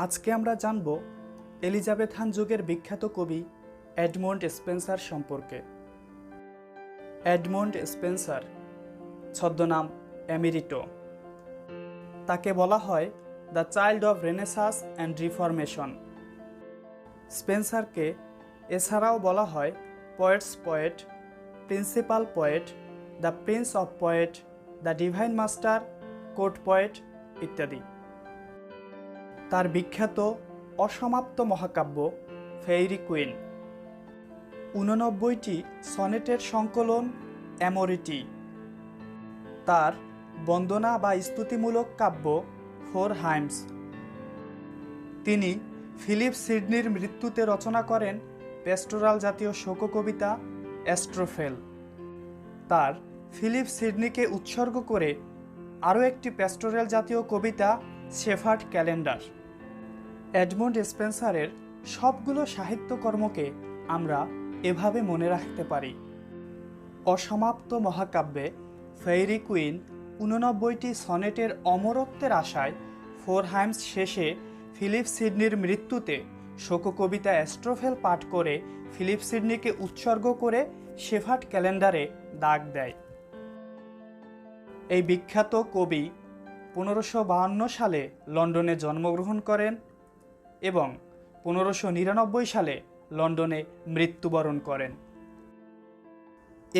আজকে আমরা জানব এলিজাবেথান যুগের বিখ্যাত কবি এডমন্ড স্পেন্সার সম্পর্কে। এডমন্ড স্পেন্সার, ছদ্মনাম এমিরিটো। তাকে বলা হয় the child of renaissance and reformation. স্পেন্সারকে এছাড়াও বলা হয় poet's poet, principal poet, the prince of poet, the divine master, court poet ইত্যাদি। তার বিখ্যাত অসমাপ্ত মহাকাব্য ফেইরি কুইন, 89টি সনেটের সংকলন অ্যামোরিটি, তার বন্দনা বা স্তুতিমূলক কাব্য ফোর হাইমস। তিনি ফিলিপ সিডনির মৃত্যুতে রচনা করেন প্যাস্টোরাল জাতীয় শোককবিতা অ্যাস্ট্রোফেল। তার ফিলিপ সিডনিকে উৎসর্গ করে আরও একটি প্যাস্টোরাল জাতীয় কবিতা শেফার্ড ক্যালেন্ডার। এডমন্ড স্পেন্সারের সবগুলো সাহিত্যকর্মকে আমরা এভাবে মনে রাখতে পারি। অসমাপ্ত মহাকাব্যে ফেইরি কুইন 89টি সনেটের অমরত্বের আশায় ফোর হাইমস শেষে ফিলিপ সিডনির মৃত্যুতে শোককবিতা অ্যাস্ট্রোফেল পাঠ করে ফিলিপ সিডনিকে উৎসর্গ করে শেফার্ড ক্যালেন্ডারে দাগ দেয়। এই বিখ্যাত কবি 1552 সালে লন্ডনে জন্মগ্রহণ করেন এবং 1599 সালে লন্ডনে মৃত্যুবরণ করেন।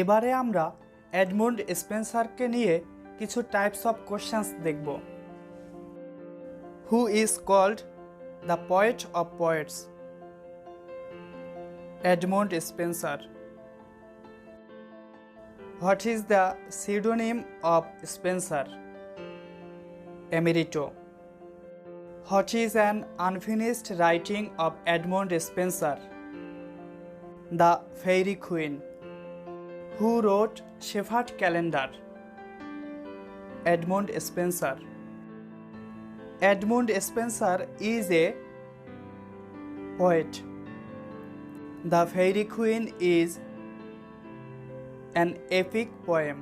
এবারে আমরা এডমন্ড স্পেন্সারকে নিয়ে কিছু টাইপস অফ কোশ্চেন্স দেখব। Who is called the poet of poets? Edmund Spencer. What is the pseudonym of Spencer? Emerito. What is an unfinished writing of Edmund Spenser? The Fairy Queen. Who wrote Shepherd Calendar? Edmund Spenser. Edmund Spenser is a poet. The Fairy Queen is an epic poem.